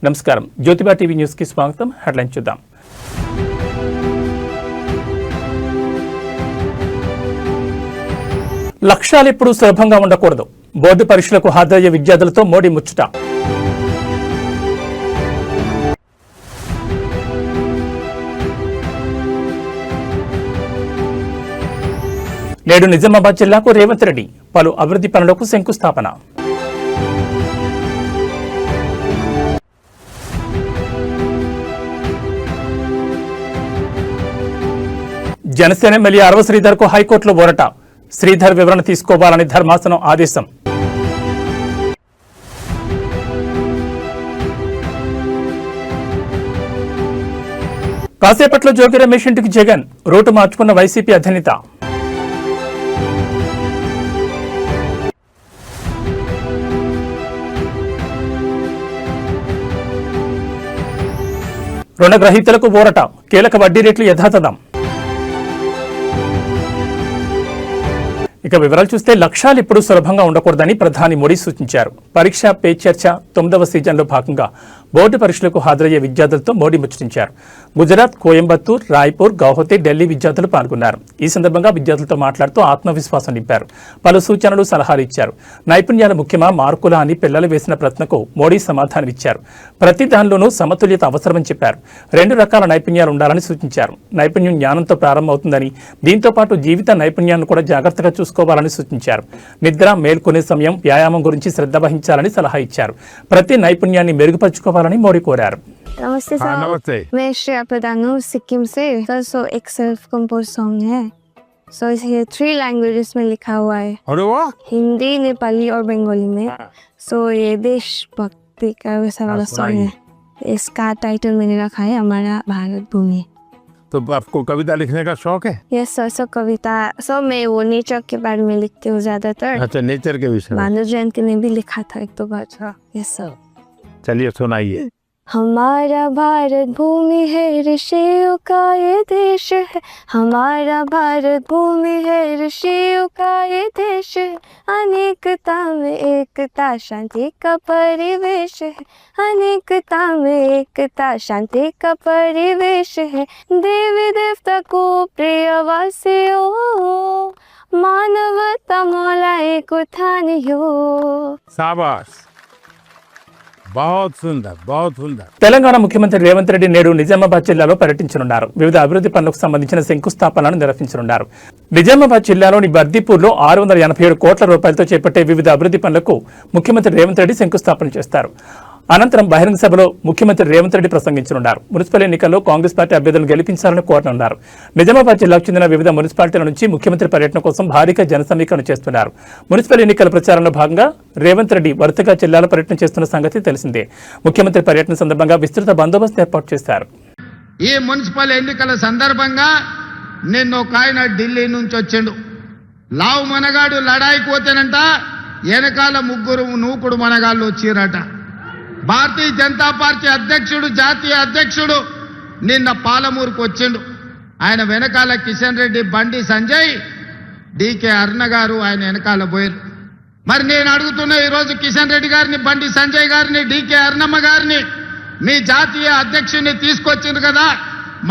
నమస్కారం, Jyotiba TV news కి స్వాగతం. హెడ్లైన్ చూద్దాం. లక్ష్యాలు ఎప్పుడూ సులభంగా ఉండకూడదు. బోర్డు పరీక్షలకు హాజరయ్యే విద్యార్థులతో మోడీ ముచ్చట. నేడు నిజామాబాద్ జిల్లాకు రేవంత్ రెడ్డి పలు అభివృద్ధి పనులకు శంకుస్థాపన. జనసేన ఎమ్మెల్యే అరవ శ్రీధర్కు హైకోర్టులో ఊరట. శ్రీధర్ వివరణ తీసుకోవాలని ధర్మాసనం ఆదేశం. కాసేపట్లో జోగి రమేష్ ఇంటికి జగన్. రూటు మార్చుకున్న వైసీపీ అధినేత. రుణగ్రహీతలకు ఊరట. కీలక వడ్డీ రేట్లు యథాతథం. ఇక వివరాలు చూస్తే లక్ష్యాలు ఎప్పుడూ సులభంగా ఉండకూడదని ప్రధాని మోడీ సూచించారు. పరీక్ష పే చర్చ 9వ సీజన్లో భాగంగా బోర్డు పరీక్షలకు హాజరయ్యే విద్యార్థులతో మోడీ ముచ్చటించారు. గుజరాత్, కోయంబత్తూర్, రాయ్పూర్, గౌహతి, ఢిల్లీ విద్యార్థులు పాల్గొన్నారు. ఈ సందర్భంగా విద్యార్థులతో మాట్లాడుతూ ఆత్మవిశ్వాసం నింపారు. పలు సూచనలు, సలహాలు ఇచ్చారు. నైపుణ్యాల ముఖ్యమా, మార్కులా అని పిల్లలు వేసిన ప్రశ్నకు మోడీ సమాధానమిచ్చారు. ప్రతి దానిలోనూ సమతుల్యత అవసరమని చెప్పారు. 2 రకాల నైపుణ్యాలు ఉండాలని సూచించారు. నైపుణ్యం జ్ఞానంతో ప్రారంభమవుతుందని, దీంతో పాటు జీవిత నైపుణ్యాన్ని కూడా జాగ్రత్తగా చూసుకోవాలని సూచించారు. నిద్ర, మేల్కొనే సమయం, వ్యాయామం గురించి శ్రద్ధ వహించాలని సలహా ఇచ్చారు. ప్రతి నైపుణ్యాన్ని మెరుగుపరుచుకోవాలని మోడీ కోరారు. नमस्ते सर। नमस्ते। मैं श्रेया प्रधान हूँ सिक्किम से सर। सो एक सेल्फ कंपोज सॉन्ग है। सो ये 3 लैंग्वेजेस में लिखा हुआ है, अरे वाह, हिंदी, नेपाली और बंगाली में। सो ये देशभक्ति का वैसा वाला सॉन्ग है। इसका टाइटल मैंने रखा है हमारा भारत भूमि। तो आपको कविता लिखने का शौक है? Yes sir. सो कविता मैं वो नेचर के बारे में लिखती हूँ ज्यादातर। अच्छा, नेचर के विषय में। भानु जयंती ने भी लिखा था 1-2 बार। Yes sir. चलिए सुनाइए। हमारा भारत भूमि है, ऋषियों का ये देश है। हमारा भारत भूमि है, ऋषियों का ये देश है। अनेकता में एकता, शांति का परिवेश है। अनेकता में एकता, शांति का परिवेश है। देवी देवता को प्रिय वासियों, मानवता मौला एक उठानियो। शाबाश, बहुत सुंदर, बहुत सुंदर। తెలంగాణ ముఖ్యమంత్రి రేవంత్ రెడ్డి నేడు నిజామాబాద్ జిల్లాలో పర్యటించనున్నారు. వివిధ అభివృద్ధి పనులకు సంబంధించిన శంకుస్థాపనలను నిర్వహించనున్నారు. నిజామాబాద్ జిల్లాలోని బర్దీపూర్లో 627 కోట్ల రూపాయలతో చేపట్టే వివిధ అభివృద్ధి పనులకు ముఖ్యమంత్రి రేవంత్ రెడ్డి శంకుస్థాపన చేస్తారు. అనంతరం బహిరంగ సభలో ముఖ్యమంత్రి రేవంత్ రెడ్డి ప్రసంగించనున్నారు. మున్సిపల్ ఎన్నికల్లో కాంగ్రెస్ పార్టీ అభ్యర్థులను గెలిపించాలని కోరనున్నారు. నిజామాబాద్ జిల్లాకు చెందిన వివిధ మున్సిపాలిటీల నుంచి ముఖ్యమంత్రి పర్యటన కోసం భారీగా జన సమీకరణ చేస్తున్నారు. మున్సిపల్ ఎన్నికల ప్రచారంలో భాగంగా రేవంత్ రెడ్డి వరుసగా జిల్లాలో పర్యటన చేస్తున్న సంగతి తెలిసిందే. ముఖ్యమంత్రి పర్యటన సందర్భంగా విస్తృత బందోబస్తు ఏర్పాటు చేశారు. ఈ మున్సిపల్ ఎన్నికల సందర్భంగా నిన్న ఒక ఆయన ఢిల్లీ నుంచి వచ్చిండు. లావు మనగాడు లడాయికి పోతేనంట వెనకాల 3 నూకుడు మనగాళ్ళు వచ్చిరట. భారతీయ జనతా పార్టీ అధ్యక్షుడు, జాతీయ అధ్యక్షుడు నిన్న పాలమూరుకు వచ్చిండు. ఆయన వెనకాల కిషన్ రెడ్డి, బండి సంజయ్, డికే అరుణ గారు ఆయన వెనకాల పోయారు. మరి నేను అడుగుతున్నా ఈరోజు కిషన్ రెడ్డి గారిని, బండి సంజయ్ గారిని, డికే అరుణమ్మ గారిని మీ జాతీయ అధ్యక్షుడిని తీసుకొచ్చిండ్రు కదా,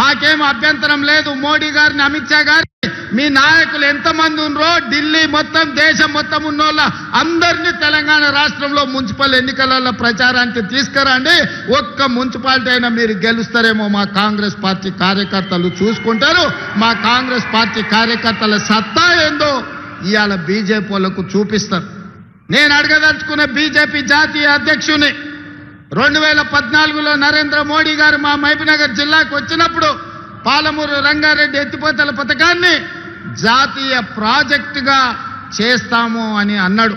మాకేం అభ్యంతరం లేదు. మోడీ గారిని, అమిత్ షా గారిని, మీ నాయకులు ఎంతమంది ఉన్నారో ఢిల్లీ మొత్తం, దేశం మొత్తం ఉన్నోళ్ళ అందరినీ తెలంగాణ రాష్ట్రంలో మున్సిపల్ ఎన్నికలలో ప్రచారానికి తీసుకురండి. ఒక్క మున్సిపాలిటీ అయినా మీరు గెలుస్తారేమో మా కాంగ్రెస్ పార్టీ కార్యకర్తలు చూసుకుంటారు. మా కాంగ్రెస్ పార్టీ కార్యకర్తల సత్తా ఏందో ఇవాళ బీజేపీ వాళ్ళకు చూపిస్తారు. నేను అడగదలుచుకున్న బీజేపీ జాతీయ అధ్యక్షుని 2014లో నరేంద్ర మోడీ గారు మా మహబూబ్నగర్ జిల్లాకు వచ్చినప్పుడు పాలమూరు రంగారెడ్డి ఎత్తిపోతల పథకాన్ని జాతీయ ప్రాజెక్టుగా చేస్తాము అని అన్నాడు.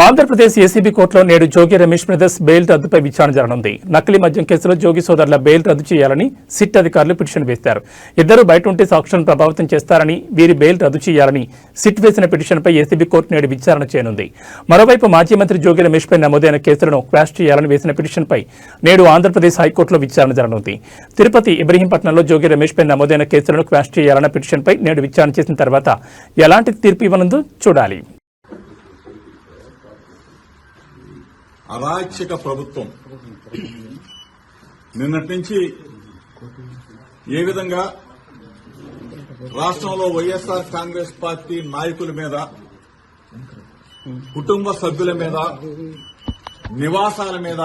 ఆంధ్రప్రదేశ్ ఏసీబీ కోర్టులో నేడు జోగి రమేష్ బ్రదర్స్ బెయిల్ రద్దుపై విచారణ జరగనుంది. నకిలీ మద్యం కేసులో జోగి సోదరుల బెయిల్ రద్దు చేయాలని సిట్ అధికారులు పిటిషన్ వేశారు. ఇద్దరు బయట ఉంటే సాక్షులను ప్రభావితం చేస్తారని, వీరి బెయిల్ రద్దు చేయాలని సిట్ వేసిన పిటిషన్పై ఏసీబీ కోర్టు నేడు విచారణ చేయనుంది. మరోవైపు మాజీ మంత్రి జోగి రమేష్ పై నమోదైన కేసులను క్వాష్ చేయాలని వేసిన పిటిషన్పై నేడు ఆంధ్రప్రదేశ్ హైకోర్టులో విచారణ జరగనుంది. తిరుపతి, ఇబ్రహీంపట్నంలో జోగి రమేష్ పై నమోదైన కేసులను క్వాష్ చేయాలన్న పిటిషన్పై నేడు విచారణ చేసిన తర్వాత ఎలాంటి తీర్పు ఇవ్వనుందో చూడాలి. అరాచక ప్రభుత్వం నిన్నటి నుంచి ఏ విధంగా రాష్ట్రంలో వైఎస్ఆర్ కాంగ్రెస్ పార్టీ నాయకుల మీద, కుటుంబ సభ్యుల మీద, నివాసాల మీద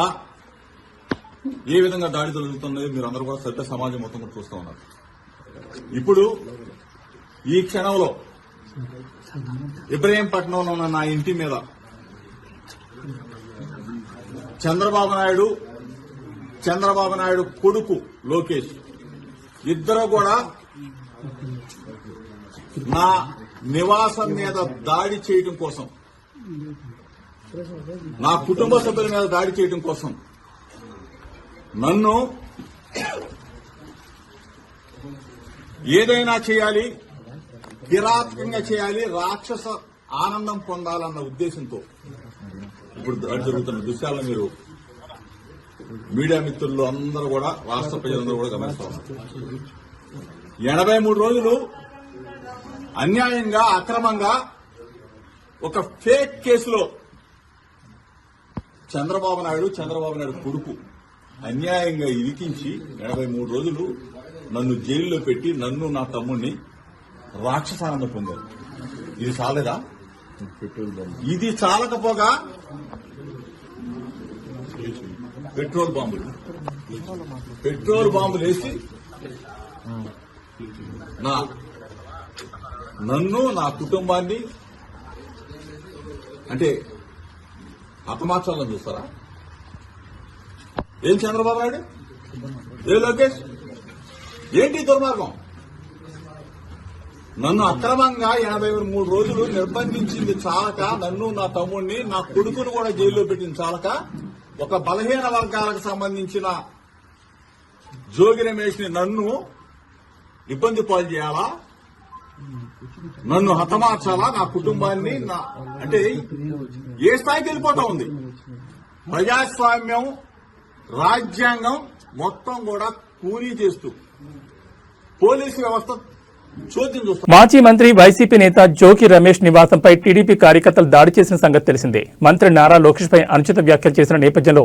ఏ విధంగా దాడి జరుగుతున్నాయో మీరు అందరూ కూడా సభ్య సమాజం మొత్తం కూడా చూస్తూ ఉన్నారు. ఇప్పుడు ఈ క్షణంలో ఇబ్రహీంపట్నంలో ఉన్న నా ఇంటి మీద చంద్రబాబు నాయుడు కొడుకు లోకేష్ ఇద్దరు కూడా నా నివాసం మీద దాడి చేయడం కోసం, నా కుటుంబ సభ్యుల మీద దాడి చేయడం కోసం నన్ను ఏదైనా చేయాలి, కిరాతకంగా చేయాలి, రాక్షస ఆనందం పొందాలన్న ఉద్దేశంతో ఇప్పుడు దాడి జరుగుతున్న దృశ్యాలను మీరు మీడియా మిత్రులు అందరూ కూడా, రాష్ట్ర ప్రజలందరూ కూడా గమనిస్తున్నారు. 83 రోజులు అన్యాయంగా, అక్రమంగా ఒక ఫేక్ కేసులో చంద్రబాబు నాయుడు కొడుకు అన్యాయంగా ఇరికించి 83 రోజులు నన్ను జైల్లో పెట్టి నన్ను నా తమ్ముడిని రాక్షసానందం పొందారు. ఇది చాలేదా? ఇది చాలకపోగా పెట్రోల్ బాంబులు వేసి నన్ను, నా కుటుంబాన్ని అంటే హతమార్చాలని చూస్తారా? ఏం చంద్రబాబు నాయుడు, ఏ లోకేష్, ఏంటి దుర్మార్గం? నన్ను అక్రమంగా 83 రోజులు నిర్బంధించింది చాలక, నన్ను, నా తమ్ముడిని, నా కొడుకును కూడా జైల్లో పెట్టింది చాలక, ఒక బలహీన వర్గాలకు సంబంధించిన జోగి రమేష్ ని నన్ను ఇబ్బంది పాలు చేయాలా, నన్ను హతమార్చాలా, నా కుటుంబాన్ని అంటే ఏ స్థాయికి వెళ్ళిపోతా ఉంది? ప్రజాస్వామ్యం, రాజ్యాంగం మొత్తం కూడా కూలీ చేస్తూ పోలీసు వ్యవస్థ చోద్యం చూస్తారు. మాజీ మంత్రి వైసీపీ నేత జోగి రమేష్ నివాసంపై టీడీపీ కార్యకర్తలు దాడి చేసిన సంగతి తెలిసిందే. మంత్రి నారా లోకేష్ పై అనుచిత వ్యాఖ్యలు చేసిన నేపథ్యంలో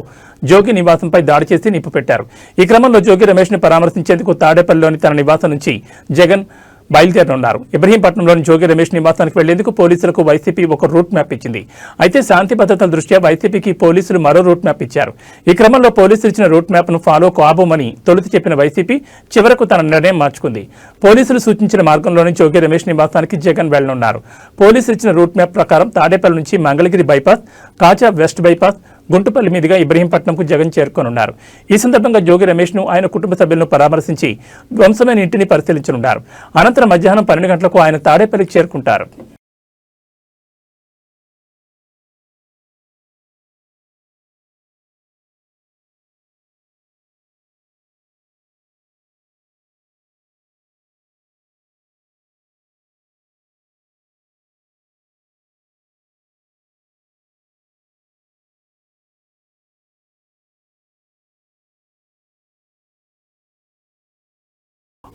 జోగి నివాసంపై దాడి చేసి నిప్పు పెట్టారు. ఈ క్రమంలో జోగి రమేష్ ని పరామర్శించేందుకు తాడేపల్లిలోని తన నివాసం నుంచి జగన్ బయలుదేరనున్నారు. ఇబ్రహీంపట్నంలోని జోగి రమేష్ నివాసానికి వెళ్లేందుకు పోలీసులకు వైసీపీ ఒక రూట్ మ్యాప్ ఇచ్చింది. అయితే శాంతి భద్రతల దృష్ట్యా వైసీపీకి పోలీసులు మరో రూట్ మ్యాప్ ఇచ్చారు. ఈ క్రమంలో పోలీసులు ఇచ్చిన రూట్ మ్యాప్ ను ఫాలో కాబోమని తొలుత చెప్పిన వైసీపీ చివరకు తన నిర్ణయం మార్చుకుంది. పోలీసులు సూచించిన మార్గంలోని జోగి రమేష్ నివాసానికి జగన్ వెళ్లనున్నారు. పోలీసులు ఇచ్చిన రూట్ మ్యాప్ ప్రకారం తాడేపల్లి నుంచి మంగళగిరి బైపాస్, కాజా వెస్ట్ బైపాస్, గుంటుపల్లి మీదుగా ఇబ్రహీంపట్నంకు జగన్ చేరుకోనున్నారు. ఈ సందర్భంగా జోగి రమేష్ ను, ఆయన కుటుంబ సభ్యులను పరామర్శించి ధ్వంసమైన ఇంటిని పరిశీలించనున్నారు. అనంతరం మధ్యాహ్నం 12 గంటలకు ఆయన తాడేపల్లికి చేరుకుంటారు.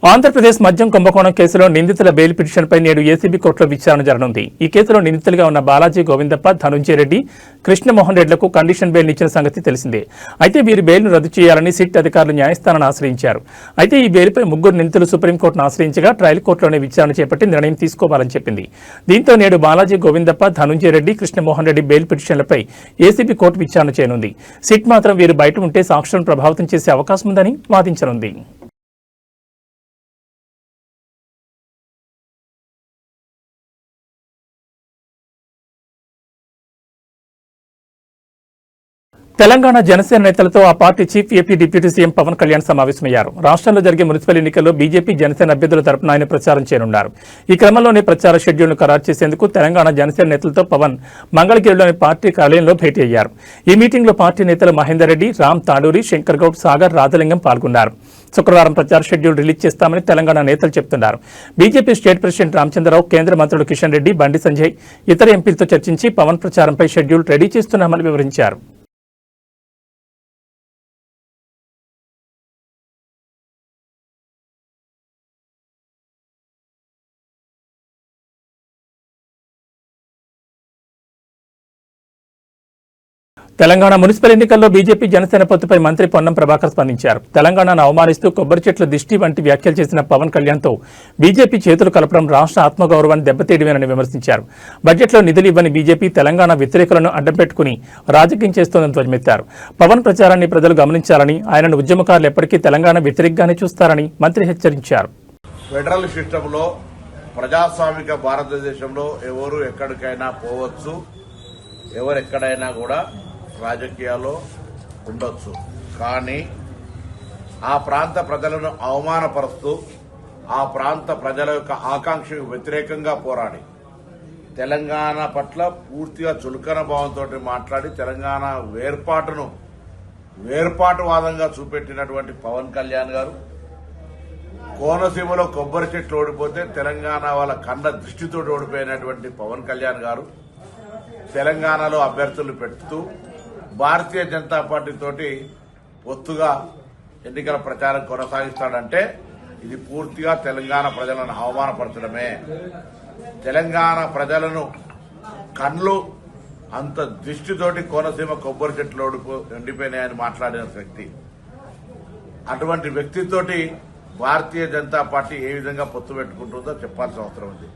ఆంధ్రప్రదేశ్ మద్యం కుంభకోణం కేసులో నిందితుల బెయిల్ పిటిషన్పై నేడు ఏసీబీ కోర్టులో విచారణ జరగనుంది. ఈ కేసులో నిందితులుగా ఉన్న బాలాజీ గోవిందప్ప, ధనుంజయ రెడ్డి, కృష్ణమోహన్ రెడ్డిలకు కండిషన్ బెయిల్ ఇచ్చిన సంగతి తెలిసిందే. అయితే వీరి బెయిల్ను రద్దు చేయాలని సిట్ అధికారులు న్యాయస్థానాన్ని ఆశ్రయించారు. అయితే ఈ బెయిల్పై ముగ్గురు నిందితులు సుప్రీంకోర్టును ఆశ్రయించగా ట్రయల్ కోర్టులోనే విచారణ చేపట్టి నిర్ణయం తీసుకోవాలని చెప్పింది. దీంతో నేడు బాలాజీ గోవిందప్ప, ధనుంజయ రెడ్డి, కృష్ణమోహన్ రెడ్డి బెయిల్ పిటిషన్లపై ఏసీబీ కోర్టు విచారణ చేయనుంది. సిట్ మాత్రం వీరు బయట ఉంటే సాక్షులను ప్రభావితం చేసే అవకాశం ఉందని వాదించనుంది. తెలంగాణ జనసేన నేతలతో ఆ party chief AP deputy CM Pawan Kalyan సమావేశమయ్యారు. రాష్ట్రంలో జరిగే మున్సిపల్ ఎన్నికల్లో బీజేపీ, జనసేన అభ్యర్థుల తరపున ఆయన ప్రచారం చేయనున్నారు. ఈ క్రమంలోనే ప్రచార షెడ్యూల్ను ఖరారు చేసేందుకు తెలంగాణ జనసేన నేతలతో పవన్ మంగళగిరిలోని పార్టీ కార్యాలయంలో భేటీ అయ్యారు. ఈ మీటింగ్లో పార్టీ నేతలు మహేందర్ రెడ్డి, రామ్ తాడూరి, శంకర్ గౌడ్, సాగర్, రాజలింగం పాల్గొన్నారు. శుక్రవారం ప్రచార షెడ్యూల్ రిలీజ్ చేస్తామని తెలంగాణ నేతలు చెబుతున్నారు. బీజేపీ స్టేట్ ప్రెసిడెంట్ రామచంద్రరావు, కేంద్ర మంత్రులు కిషన్ రెడ్డి, బండి సంజయ్ ఇతర ఎంపీలతో చర్చించి పవన్ ప్రచారంపై షెడ్యూల్ రెడీ చేస్తున్నామని వివరించారు. తెలంగాణ మున్సిపల్ ఎన్నికల్లో బీజేపీ జనసేన పొత్తుపై మంత్రి పొన్నం ప్రభాకర్ స్పందించారు. తెలంగాణను అవమానిస్తూ కొబ్బరి చెట్ల దిష్టి వంటి వ్యాఖ్యలు చేసిన పవన్ కళ్యాణ్తో బీజేపీ చేతులు కలపడం రాష్ట్ర ఆత్మగౌరవాన్ని దెబ్బతీయడమేనని విమర్శించారు. బడ్జెట్లో నిధులు ఇవ్వని బీజేపీ తెలంగాణ వ్యతిరేకులను అడ్డం పెట్టుకుని రాజకీయం చేస్తోందని ధ్వజమెత్తారు. పవన్ ప్రచారాన్ని ప్రజలు గమనించాలని, ఆయనను ఉద్యమకారులు ఎప్పటికీ తెలంగాణ వ్యతిరేకంగానే చూస్తారని మంత్రి హెచ్చరించారు. ఫెడరల్ సిస్టంలో ప్రజాస్వామిక భారతదేశంలో ఎవరు ఎక్కడికైనా పోవచ్చు, ఎవరు ఎక్కడైనా కూడా రాజకీయాల్లో ఉండొచ్చు. కానీ ఆ ప్రాంత ప్రజలను అవమానపరుస్తూ ఆ ప్రాంత ప్రజల యొక్క ఆకాంక్షకు వ్యతిరేకంగా పోరాడి తెలంగాణ పట్ల పూర్తిగా చులకన భావంతో మాట్లాడి తెలంగాణ వేర్పాటువాదంగా చూపెట్టినటువంటి పవన్ కళ్యాణ్ గారు కోనసీమలో కొబ్బరి చెట్లు ఓడిపోతే తెలంగాణ వాళ్ళ కన్న దృష్టితో ఓడిపోయినటువంటి పవన్ కళ్యాణ్ గారు తెలంగాణలో అభ్యర్థులు పెడుతూ భారతీయ జనతా పార్టీ తోటి పొత్తుగా ఎన్నికల ప్రచారం కొనసాగిస్తాడంటే ఇది పూర్తిగా తెలంగాణ ప్రజలను అవమానపరచడమే. తెలంగాణ ప్రజలను కళ్ళు అంత దృష్టితోటి కోనసీమ కొబ్బరి చెట్లు ఎండిపోయినాయని మాట్లాడిన వ్యక్తి, అటువంటి వ్యక్తితోటి భారతీయ జనతా పార్టీ ఏ విధంగా పొత్తు పెట్టుకుంటుందో చెప్పాల్సిన అవసరం ఉంది.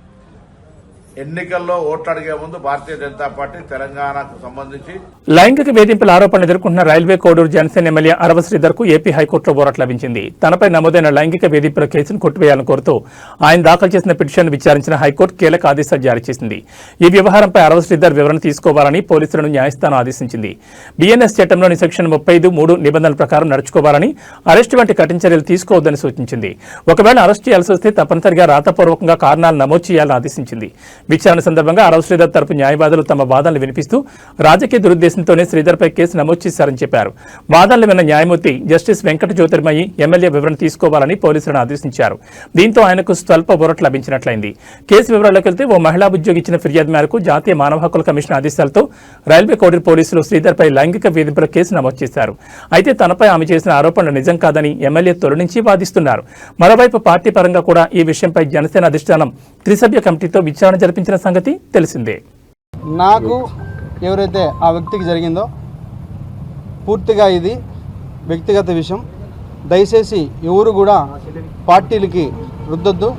ఎన్నికల్లో ఓట్లు అడిగే ముందు భారతీయ జనతా పార్టీ తెలంగాణకు సంబంధించి లైంగిక వేధింపుల ఆరోపణలు ఎదుర్కొంటున్న రైల్వే కోడూరు జనసేన ఎమ్మెల్యే అరవ శ్రీధర్ కు ఏపీ హైకోర్టులో ఊరట లభించింది. తనపై నమోదైన లైంగిక వేధింపుల కేసును కొట్టివేయాలని కోరుతూ ఆయన దాఖలు చేసిన పిటిషన్ విచారించిన హైకోర్టు కీలక ఆదేశాలు జారీ చేసింది. ఈ వ్యవహారంపై అరవ శ్రీధర్ వివరణ తీసుకోవాలని పోలీసులను న్యాయస్థానం ఆదేశించింది. బీఎన్ఎస్ చట్టంలోని సెక్షన్ 35(3) నిబంధనల ప్రకారం నడుచుకోవాలని, అరెస్టు వంటి కఠిన చర్యలు తీసుకోవద్దని సూచించింది. ఒకవేళ అరెస్టు చేయాల్సి వస్తే తప్పనిసరిగా రాతపూర్వకంగా కారణాలు నమోదు చేయాలని ఆదేశించింది. విచారణ సందర్భంగా అరవ శ్రీధర్ తరపు న్యాయవాదులు తమ వాదనలు వినిపిస్తూ రాజకీయ దురుద్దేశంతోనే శ్రీధర్పై కేసు నమోదు చేశారని చెప్పారు. వాదనలు విన్న న్యాయమూర్తి జస్టిస్ వెంకట జ్యోతిర్మయి ఎమ్మెల్యే వివరణ తీసుకోవాలని పోలీసులను ఆదేశించారు. దీంతో ఆయనకు స్వల్ప ఊరట లభించినట్లయింది. కేసు వివరాల్లోకి వెళ్తే ఓ మహిళా ఉద్యోగి ఇచ్చిన ఫిర్యాదు మేరకు జాతీయ మానవ హక్కుల కమిషన్ ఆదేశాలతో రైల్వే కోడూరు పోలీసులు శ్రీధర్పై లైంగిక వేధింపుల కేసు నమోదు చేశారు. అయితే తనపై ఆమె చేసిన ఆరోపణలు నిజం కాదని ఎమ్మెల్యే తొలి నుంచి వాదిస్తున్నారు. మరోవైపు పార్టీ పరంగా కూడా ఈ విషయంపై జనసేన అధిష్టానం త్రిసభ్య కమిటీతో విచారణ జరిపించిన సంగతి తెలిసిందే. నాకు ఎవరైతే ఆ వ్యక్తికి జరిగిందో పూర్తిగా ఇది వ్యక్తిగత విషయం. దయచేసి ఎవరు కూడా పార్టీలకి రుద్దొద్దు.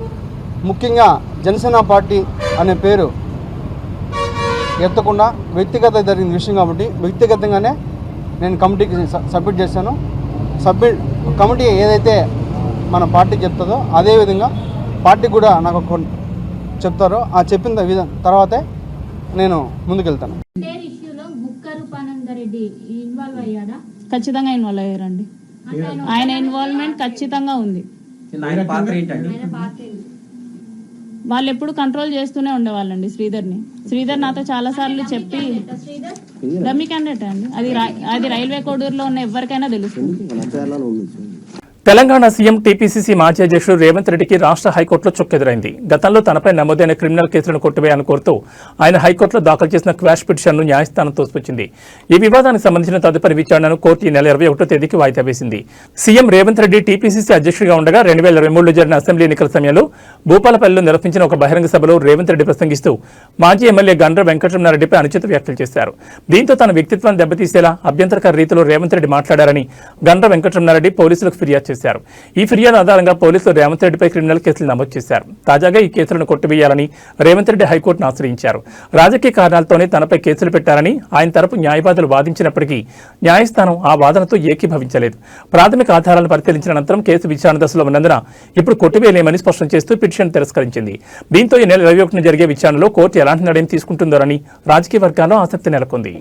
ముఖ్యంగా జనసేన పార్టీ అనే పేరు ఎత్తకుండా వ్యక్తిగత జరిగిన విషయం కాబట్టి వ్యక్తిగతంగానే నేను కమిటీకి సబ్మిట్ చేశాను. కమిటీ ఏదైతే మన పార్టీ చెప్తుందో అదేవిధంగా పార్టీ కూడా నాకు చెప్తారో ఆ చెప్పిన తర్వాతే నేను ముందుకెళ్తాను. ఖచ్చితంగా ఇన్వాల్వ్ అయ్యారండి. ఆయన ఇన్వాల్వ్మెంట్ ఖచ్చితంగా ఉంది. వాళ్ళు ఎప్పుడు కంట్రోల్ చేస్తూనే ఉండేవాళ్ళండి శ్రీధర్ని. శ్రీధర్ నాతో చాలా సార్లు చెప్పి డమ్మీ క్యాండిడేట్ అండి, అది రైల్వే కోడూరులో ఉన్న ఎవరికైనా తెలుస్తుంది. తెలంగాణ సీఎం టీపీసీసీ మాజీ అధ్యక్షుడు రేవంత్ రెడ్డికి రాష్ట్ర హైకోర్టులో చుక్కెదురైంది. గతంలో తనపై నమోదైన క్రిమినల్ కేసులను కొట్టివేయాలని కోరుతూ ఆయన హైకోర్టులో దాఖలు చేసిన క్వాష్ పిటిషన్ను న్యాయస్థానం తోసిపుచ్చింది. ఈ వివాదానికి సంబంధించిన తదుపరి విచారణను కోర్టు ఈ నెల 21వ తేదీకి వాయిదా వేసింది. సీఎం రేవంత్ రెడ్డి టీపీసీసీ అధ్యక్షుడిగా ఉండగా 2023లో జరిగిన అసెంబ్లీ ఎన్నికల సమయంలో భూపాలపల్లిలో నిర్వహించిన ఒక బహిరంగ సభలో రేవంత్ రెడ్డి ప్రసంగిస్తూ మాజీ ఎమ్మెల్యే గండ్ర వెంకటరమణారెడ్డిపై అనుచిత వ్యాఖ్యలు చేశారు. దీంతో తన వ్యక్తిత్వాన్ని దెబ్బతీసేలా అభ్యంతరకర రీతిలో రేవంత్ రెడ్డి మాట్లాడారని గండ్ర వెంకటరమణారెడ్డి పోలీసులకు ఫిర్యాదు చేశారు. ఈ ఫిర్యాదు ఆధారంగా పోలీసులు రేవంత్ రెడ్డిపై క్రిమినల్ కేసులు నమోదు చేశారు. తాజాగా ఈ కేసులను కొట్టివేయాలని రేవంత్ రెడ్డి హైకోర్టును ఆశ్రయించారు. రాజకీయ కారణాలతోనే తనపై కేసులు పెట్టారని ఆయన తరపు న్యాయవాదులు వాదించినప్పటికీ న్యాయస్థానం ఆ వాదనతో ఏకీభవించలేదు. ప్రాథమిక ఆధారాలను పరిశీలించిన అనంతరం కేసు విచారణ దశలో ఉన్నందున ఇప్పుడు కొట్టివేయలేమని స్పష్టం చేస్తూ పిటిషన్ తిరస్కరించింది. దీంతో ఈ నెల 21న జరిగే విచారణలో కోర్టు ఎలాంటి నిర్ణయం తీసుకుంటుందోనని రాజకీయ వర్గాల్లో ఆసక్తి నెలకొంది.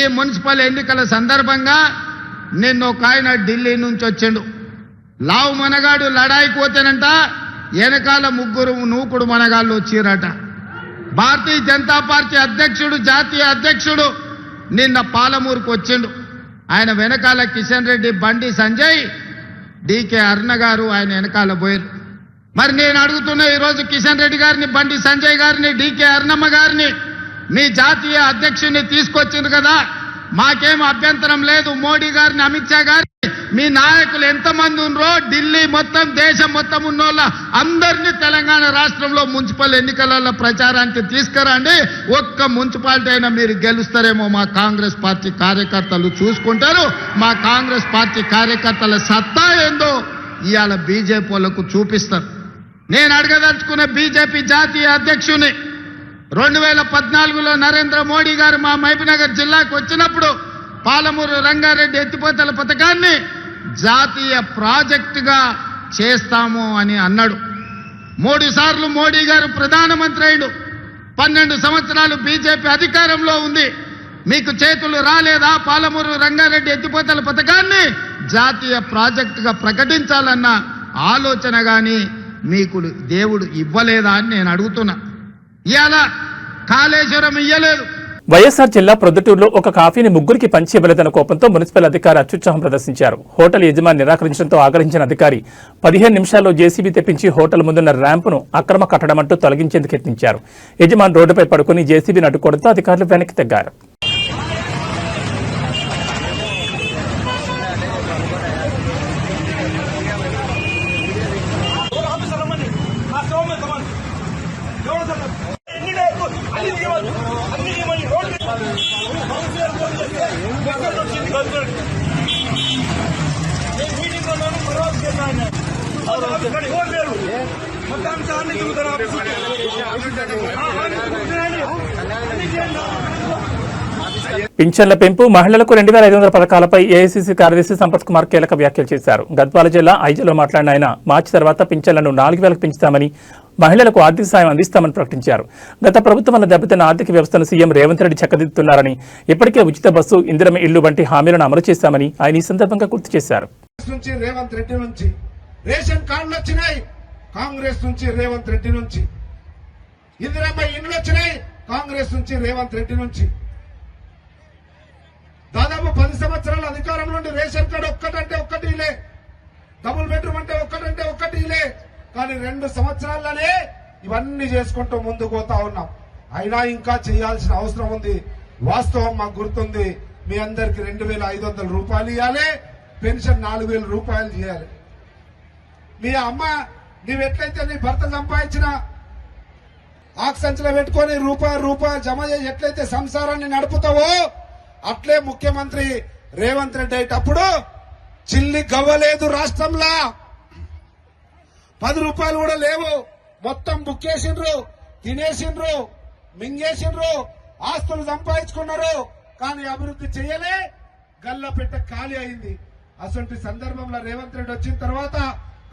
ఈ మున్సిపల్ ఎన్నికల సందర్భంగా నిన్న ఒక ఆయన ఢిల్లీ నుంచి వచ్చిండు. లావు మనగాడు లడాయికి పోతేనంట వెనకాల ముగ్గురు నూకుడు మనగాళ్ళు వచ్చిరట. భారతీయ జనతా పార్టీ అధ్యక్షుడు, జాతీయ అధ్యక్షుడు నిన్న పాలమూరుకు వచ్చిండు. ఆయన వెనకాల కిషన్ రెడ్డి, బండి సంజయ్, డీకే అరుణ గారు ఆయన వెనకాల పోయారు. మరి నేను అడుగుతున్నా ఈరోజు కిషన్ రెడ్డి గారిని, బండి సంజయ్ గారిని, డీకే అరుణమ్మ గారిని మీ జాతీయ అధ్యక్షుడిని తీసుకొచ్చిండ్రు కదా, మాకేం అభ్యంతరం లేదు. మోడీ గారిని, అమిత్ షా గారిని మీ నాయకులు ఎంతమంది ఉన్నారో ఢిల్లీ మొత్తం దేశం మొత్తం ఉన్నోళ్ళ అందరినీ తెలంగాణ రాష్ట్రంలో మున్సిపల్ ఎన్నికలలో ప్రచారానికి తీసుకురండి. ఒక్క మున్సిపాలిటీ అయినా మీరు గెలుస్తారేమో మా కాంగ్రెస్ పార్టీ కార్యకర్తలు చూసుకుంటారు. మా కాంగ్రెస్ పార్టీ కార్యకర్తల సత్తా ఏందో ఇవాళ బీజేపీ వాళ్ళకు చూపిస్తారు. నేను అడగదలుచుకున్న బీజేపీ జాతీయ అధ్యక్షుని 2014లో నరేంద్ర మోడీ గారు మా మహబూబ్నగర్ జిల్లాకు వచ్చినప్పుడు పాలమూరు రంగారెడ్డి ఎత్తిపోతల పథకాన్ని జాతీయ ప్రాజెక్టుగా చేస్తాము అని అన్నాడు. 3 సార్లు మోడీ గారు ప్రధానమంత్రి అయ్యాడు. 12 సంవత్సరాలు బీజేపీ అధికారంలో ఉంది. మీకు చేతులు రాలేదా? పాలమూరు రంగారెడ్డి ఎత్తిపోతల పథకాన్ని జాతీయ ప్రాజెక్టుగా ప్రకటించాలన్న ఆలోచన కానీ మీకు దేవుడు ఇవ్వలేదా అని నేను అడుగుతున్నా. ఇవాళ కాళేశ్వరం ఇయ్యలేదు. వైఎస్ఆర్ జిల్లా ప్రొద్దుటూరులో ఒక కాఫీని ముగ్గురికి పంచి ఇవ్వలేదన్న కోపంతో మున్సిపల్ అధికారి అత్యుత్సాహం ప్రదర్శించారు. హోటల్ యజమాని నిరాకరించడంతో ఆగ్రహించిన అధికారి 15 నిమిషాల్లో జేసీబీ తెప్పించి హోటల్ ముందున్న ర్యాంపును అక్రమ కట్టడమంటూ తొలగించేందుకు యత్నించారు. యజమాని రోడ్డుపై పడుకుని జేసీబీని అడ్డుకోవడంతో అధికారులు వెనక్కి తగ్గారు. పింఛన్ల పెంపు, మహిళలకు 2500 పథకాలపై ఏఐసీసీ కార్యదర్శి సంపత్ కుమార్ కీలక వ్యాఖ్యలు చేశారు. గద్వాల జిల్లా ఐజలో మాట్లాడిన ఆయన మార్చి తర్వాత పింఛన్లను 4000కు పెంచుతామని, మహిళలకు ఆర్థిక సాయం అందిస్తామని ప్రకటించారు. గత ప్రభుత్వం వల్ల దెబ్బతిన్న ఆర్థిక వ్యవస్థను సీఎం రేవంత్ రెడ్డి చక్కదిద్దుతున్నారని, ఇప్పటికే ఉచిత బస్సు, ఇందిరమ్మ ఇల్లు వంటి హామీలను అమలు చేశామని ఆయన ఈ సందర్భంగా గుర్తు చేశారు. రేవంత్ రెడ్డి నుంచి రేషన్ కార్డులు వచ్చినాయి, కాంగ్రెస్ నుంచి రేవంత్ రెడ్డి నుంచి. ఇందిరమ్మ ఇల్లు వచ్చినాయి, కాంగ్రెస్ నుంచి రేవంత్ రెడ్డి నుంచి. దాదాపు 10 సంవత్సరాల అధికారం నుండి రేషన్ కార్డు ఒక్కటంటే ఒక్కటి ఇలే, డబుల్ బెడ్రూమ్ అంటే ఒక్కటి ఇలే. కానీ 2 సంవత్సరాల్లోనే ఇవన్నీ చేసుకుంటూ ముందుకు పోతా ఉన్నాం. అయినా ఇంకా చేయాల్సిన అవసరం ఉంది. వాస్తవం మాకు గుర్తుంది. మీ అందరికి 2500 రూపాయలు ఇవ్వాలి, పెన్షన్ 4000 రూపాయలు చేయాలి. మీ అమ్మ నీవెట్లయితే నీ భర్త సంపాదించిన ఆక్సంచులో పెట్టుకొని రూపాయలు జమ చేసి ఎట్లయితే సంసారాన్ని నడుపుతావో అట్లే ముఖ్యమంత్రి రేవంత్ రెడ్డి అయ్యేటప్పుడు చిల్లి గవ్వలేదు రాష్ట్రంలో. 10 రూపాయలు కూడా లేవు. మొత్తం బుక్కేసిండ్రు, తినేసిండ్రు, మింగేసిండ్రు, ఆస్తులు సంపాదించుకున్నారు. కానీ అభివృద్ధి చేయలే, గల్లపెట్ట ఖాళీ అయింది. అసలు సందర్భంలో రేవంత్ రెడ్డి వచ్చిన తర్వాత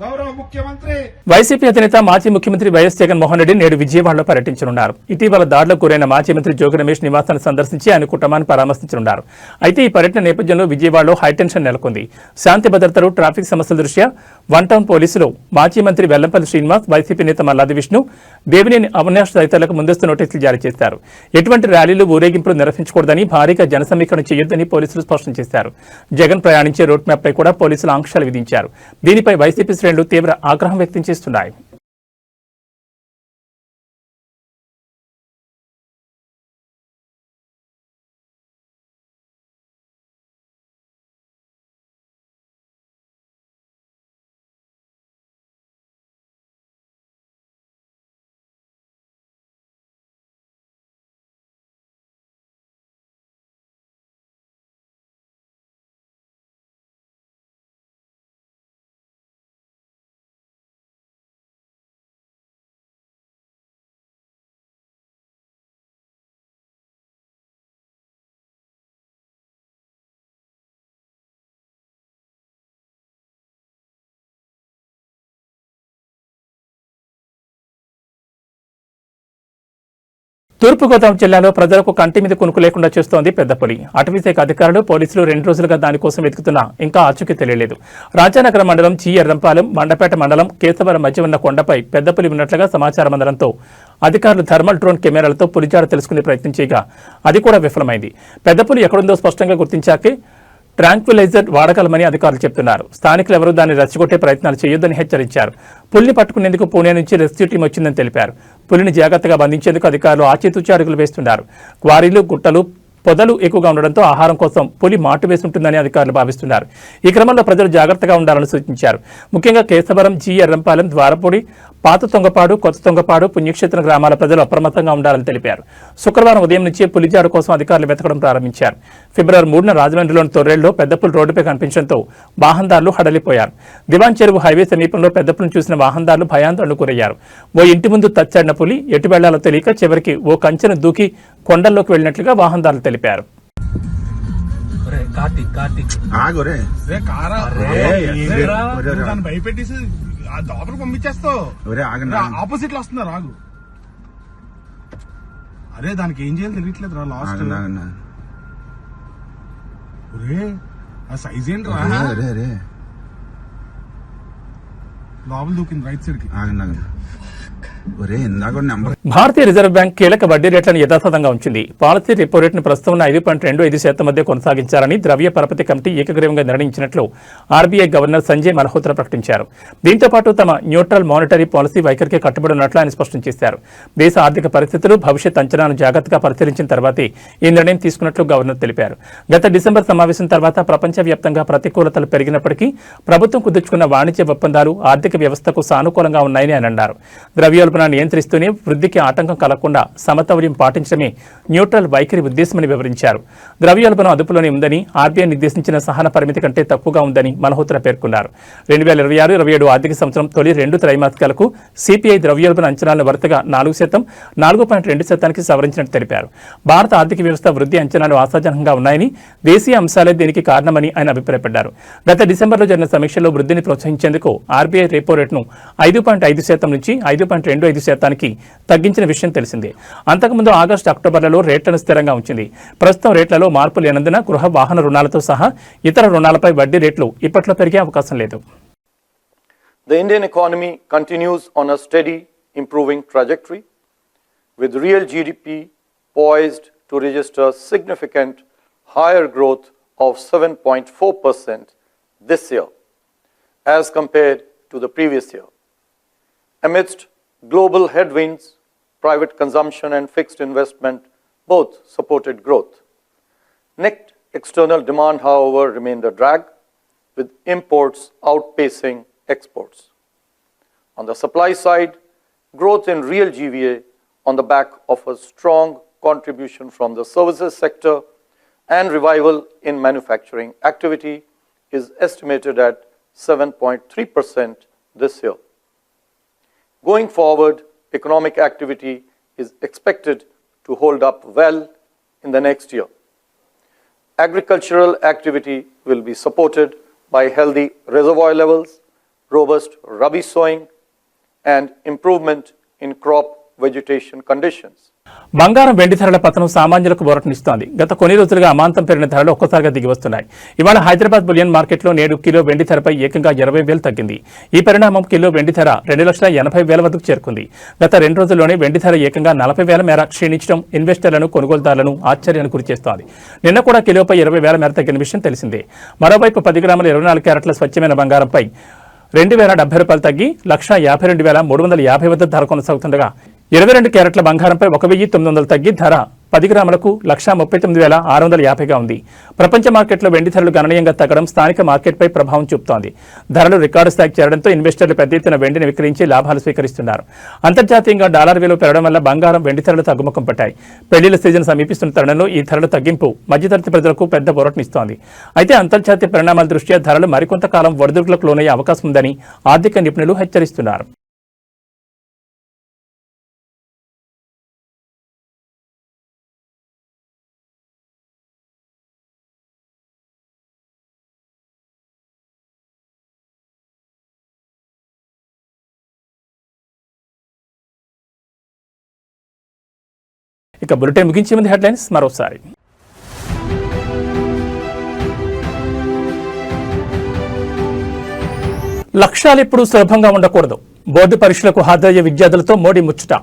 గౌరవ ముఖ్యమంత్రి వైసీపీ అధినేత మాజీ ముఖ్యమంత్రి వైఎస్ జగన్మోహన్ రెడ్డి నేడు విజయవాడలో పర్యటించనున్నారు. ఇటీవల దాడులకు గురైన మాజీ మంత్రి జోగి రమేష్ నివాసాన్ని సందర్శించి ఆయన కుటుంబాన్ని పరామర్శించనున్నారు. అయితే ఈ పర్యటన నేపథ్యంలో విజయవాడలో హైటెన్షన్ నెలకొంది. శాంతి భద్రతలు, ట్రాఫిక్ సమస్యల దృష్ట్యా 1 టౌన్ పోలీసులు మాజీ మంత్రి వెల్లంపల్లి శ్రీనివాస్, వైసీపీ నేత మల్లాది విష్ణు, దేవినేని అవినాష్ తదితరులకు ముందస్తు నోటీసులు జారీ చేశారు. ఎటువంటి ర్యాలీలు, ఊరేగింపులు నిర్వహించకూడదని, భారీగా జన సమీకరణ చేయొద్దని పోలీసులు స్పష్టం చేశారు. జగన్ ప్రయాణించే రూట్ మ్యాప్ పై కూడా పోలీసులు ఆంక్షలు విధించారు. దీనిపై వైసీపీ శ్రేణులు తీవ్ర ఆగ్రహం వ్యక్తం చేస్తున్నాయి. తూర్పుగోదావరి జిల్లాలో ప్రజలకు కంటి మీద కునుకు లేకుండా చేస్తోంది పెద్దపులి. అటవీశాఖ అధికారులు, పోలీసులు 2 రోజులుగా దానికోసం వెతుకుతున్నా ఇంకా ఆచూకీ తెలియలేదు. రాజానగరం మండలం జి ఎర్రంపాలెం, మండపేట మండలం కేశవరం మధ్య ఉన్న కొండపై పెద్దపులి ఉన్నట్లుగా సమాచారం అందడంతో అధికారులు థర్మల్ డ్రోన్ కెమెరాలతో పులిజాడ తెలుసుకునే ప్రయత్నం చేయగా అది కూడా విఫలమైంది. పెద్దపులి ఎక్కడుందో స్పష్టంగా గుర్తించాకే ట్రాంక్విలైజర్ వాడగలమని అధికారులు చెబుతున్నారు. స్థానికులు ఎవరూ దాన్ని రెచ్చగొట్టే ప్రయత్నాలు చేయొద్దని హెచ్చరించారు. పులిని పట్టుకునేందుకు పూణే నుంచి రెస్క్యూ టీం వచ్చిందని తెలిపారు. పులిని జాగ్రత్తగా బంధించేందుకు అధికారులు ఆచితూచి అడుగులు వేస్తున్నారు. క్వారీలు, గుట్టలు, పొదలు ఎక్కువగా ఉండడంతో ఆహారం కోసం పులి మాటు వేసి ఉంటుందని అధికారులు భావిస్తున్నారు. ఈ క్రమంలో ప్రజలు జాగ్రత్తగా ఉండాలని సూచించారు. ముఖ్యంగా కేశవరం, జి ఎర్రంపాలెం, ద్వారపూడి, పాత తొంగపాడు, కొత్త తొంగపాడు, పుణ్యక్షేత్రం గ్రామాల ప్రజలు అప్రమత్తంగా ఉండాలని తెలిపారు. శుక్రవారం ఉదయం నుంచే పులిజాడు కోసం అధికారులు వెతకడం ప్రారంభించారు. ఫిబ్రవరి 3న రాజమండ్రిలోని తొర్రేల్లో పెద్ద పులి రోడ్డుపై కనిపించడంతో వాహనదారులు హడలిపోయారు. దివాన్ చెరువు హైవే సమీపంలో పెద్ద పులిని చూసిన వాహనదారులు భయాందోళనకు గురయ్యారు. ఓ ఇంటి ముందు తచ్చాడిన పులి ఎటు వెళ్లాలో తెలియక చివరికి ఓ కంచెను దూకి కొండల్లోకి వెళ్లినట్లుగా వాహనదారులు తెలిపారు. భయపెట్టేసి లోపలికి పంపించేస్తావు. ఆపోజిట్ లో వస్తున్నారు, ఆగు. అరే దానికి ఏం చేయాలి తెలియట్లేదు రా. లాస్ట్ ఆ సైజ్ ఏంట్రా, లోపల దూకింది రైట్ సైడ్ కి. భారతీయ రిజర్వ్ బ్యాంక్ కీలక వడ్డీ రేట్లను యథాతథంగా ఉంచింది. పాలసీ రెపో రేటును ప్రస్తుతం 5.25% మధ్య కొనసాగించాలని ద్రవ్య పరపతి కమిటీ ఏకగ్రీవంగా నిర్ణయించినట్లు ఆర్బీఐ గవర్నర్ సంజయ్ మల్హోత్రా ప్రకటించారు. దీంతో పాటు తమ న్యూట్రల్ మానిటరీ పాలసీ వైఖరికి కట్టుబడి ఉన్నట్లు ఆయన స్పష్టం చేశారు. దేశ ఆర్థిక పరిస్థితులు, భవిష్యత్ అంచనాలను జాగ్రత్తగా పరిశీలించిన తర్వాతే ఈ నిర్ణయం తీసుకున్నట్లు గవర్నర్ తెలిపారు. గత డిసెంబర్ సమావేశం తర్వాత ప్రపంచవ్యాప్తంగా ప్రతికూలతలు పెరిగినప్పటికీ ప్రభుత్వం కుదుర్చుకున్న వాణిజ్య ఒప్పందాలు ఆర్థిక వ్యవస్థకు సానుకూలంగా ఉన్నాయని ఆయన అన్నారు. ద్రవ్యోల్బణాన్ని నియంత్రిస్తూనే వృద్ధికి ఆటంకం కలగకుండా సమతౌల్యం పాటించడమే న్యూట్రల్ వైఖరి ఉద్దేశమని వివరించారు. ద్రవ్యోల్బణం అదుపులోనే ఉందని, ఆర్బీఐ నిర్దేశించిన సహన పరిమితి కంటే తక్కువగా ఉందని మల్హోత్రా పేర్కొన్నారు. 2026-27 ఆర్థిక సంవత్సరం తొలి 2 త్రైమాసికాలకు సిపిఐ ద్రవ్యోల్బణ అంచనాలను వరుసగా 4%, 4.2% సవరించినట్టు తెలిపారు. భారత ఆర్థిక వ్యవస్థ వృద్ధి అంచనాలు ఆశాజనకంగా ఉన్నాయని, దేశీయ అంశాలే దీనికి కారణమని ఆయన అభిప్రాయపడ్డారు. గత డిసెంబర్లో జరిగిన సమీక్షలో వృద్ధిని ప్రోత్సహించేందుకు ఆర్బీఐ రెపో రేటును 5.5% నుంచి 5.25% తగ్గించిన విషయం తెలిసిందే. అంతకుముందు ఆగస్టు, అక్టోబర్లలో రేట్లను స్థిరంగా ఉంచింది. ప్రస్తుతం రేట్లలో మార్పు లేనందున గృహ, వాహన రుణాలతో సహా ఇతర రుణాలపై వడ్డీ రేట్లు ఇప్పట్లో పెరిగే అవకాశం లేదు. The Indian economy continues on a steady improving trajectory, with real GDP poised to register significant higher growth of 7.4% this year as compared to the previous year. Amidst global headwinds, private consumption and fixed investment both supported growth. Net external demand, however, remained a drag, with imports outpacing exports. On the supply side, growth in real GVA on the back of a strong contribution from the services sector and revival in manufacturing activity is estimated at 7.3% this year. Going forward, economic activity is expected to hold up well in the next year. Agricultural activity will be supported by healthy reservoir levels, robust rabi sowing, and improvement in crop vegetation conditions. బంగారం, వెండి ధరల పతనం సామాన్యులకు ఊరటనిస్తోంది. గత కొన్ని రోజులుగా అమాంతం పెరిగిన ధరలు ఒక్కసారిగా దిగి వస్తున్నాయి. ఇవాళ హైదరాబాద్ బులియన్ మార్కెట్లో నేడు కిలో వెండి ధరపై ఏకంగా 20,000 తగ్గింది. ఈ పరిణామం కిలో వెండి ధర 2,80,000 వద్దకు చేరుకుంది. గత 2 రోజుల్లోనే వెండి ధర ఏకంగా 40,000 మేర క్షీణించడం ఇన్వెస్టర్లను, కొనుగోలుదారులను ఆశ్చర్యానికి గురిచేస్తోంది. నిన్న కూడా కిలోపై 20,000 మేర తగ్గిన విషయం తెలిసిందే. మరోవైపు 10 గ్రాముల 24 క్యారెట్ల స్వచ్ఛమైన బంగారంపై 2,070 రూపాయలు తగ్గి 1,52,350 వద్ద ధర కొనసాగుతుండగా 22 క్యారెట్ల బంగారంపై 1,900 తగ్గి ధర 10 గ్రాములకు 1,39,650గా ఉంది. ప్రపంచ మార్కెట్లో వెండి ధరలు గణనీయంగా తగ్గడం స్థానిక మార్కెట్పై ప్రభావం చూపుతోంది. ధరలు రికార్డు స్థాయికి చేరడంతో ఇన్వెస్టర్లు పెద్ద ఎత్తున వెండిని విక్రయించి లాభాలు స్వీకరిస్తున్నారు. అంతర్జాతీయంగా డాలర్ విలువ పెరగడం వల్ల బంగారం, వెండి ధరలు తగ్గుముఖం పట్టాయి. పెళ్లిళ్ల సీజన్ సమీపిస్తున్న తరుణంలో ఈ ధరల తగ్గింపు మధ్యతరగతి ప్రజలకు పెద్ద ఊరటనిస్తోంది. అయితే అంతర్జాతీయ పరిణామాల దృష్ట్యా ధరలు మరికొంతకాలం ఒడిదుడుకులకు లోనయ్యే అవకాశం ఉందని ఆర్థిక నిపుణులు హెచ్చరిస్తున్నారు. ఇక బులెటిన్ ముగించే ముందు హెడ్లైన్స్ మరోసారి. లక్ష్యాలు ఎప్పుడూ సులభంగా ఉండకూడదు. బోర్డు పరీక్షలకు హాజరయ్యే విద్యార్థులతో మోడీ ముచ్చట.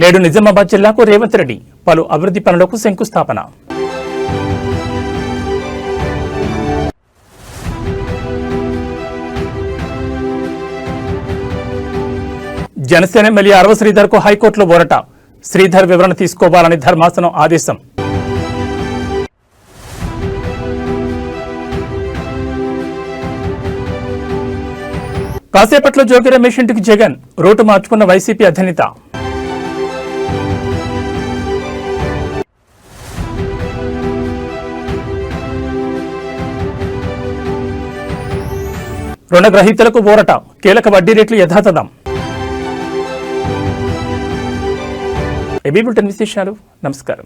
నేడు నిజామాబాద్ జిల్లాకు రేవంత్ రెడ్డి పలు అభివృద్ధి పనులకు శంకుస్థాపన. జనసేన ఎమ్మెల్యే అరవ శ్రీధర్కు హైకోర్టులో ఊరట. శ్రీధర్ వివరణ తీసుకోవాలని ధర్మాసనం ఆదేశం. కాసేపట్లో జోగి రమేష్ ఇంటికి జగన్, రూటు మార్చుకున్న వైసీపీ అధినేత. రుణగ్రహీతలకు ఊరట, కీలక వడ్డీ రేట్లు యథాతథం. ఏబీ బులెటిన్ విశేషాలు. నమస్కారం.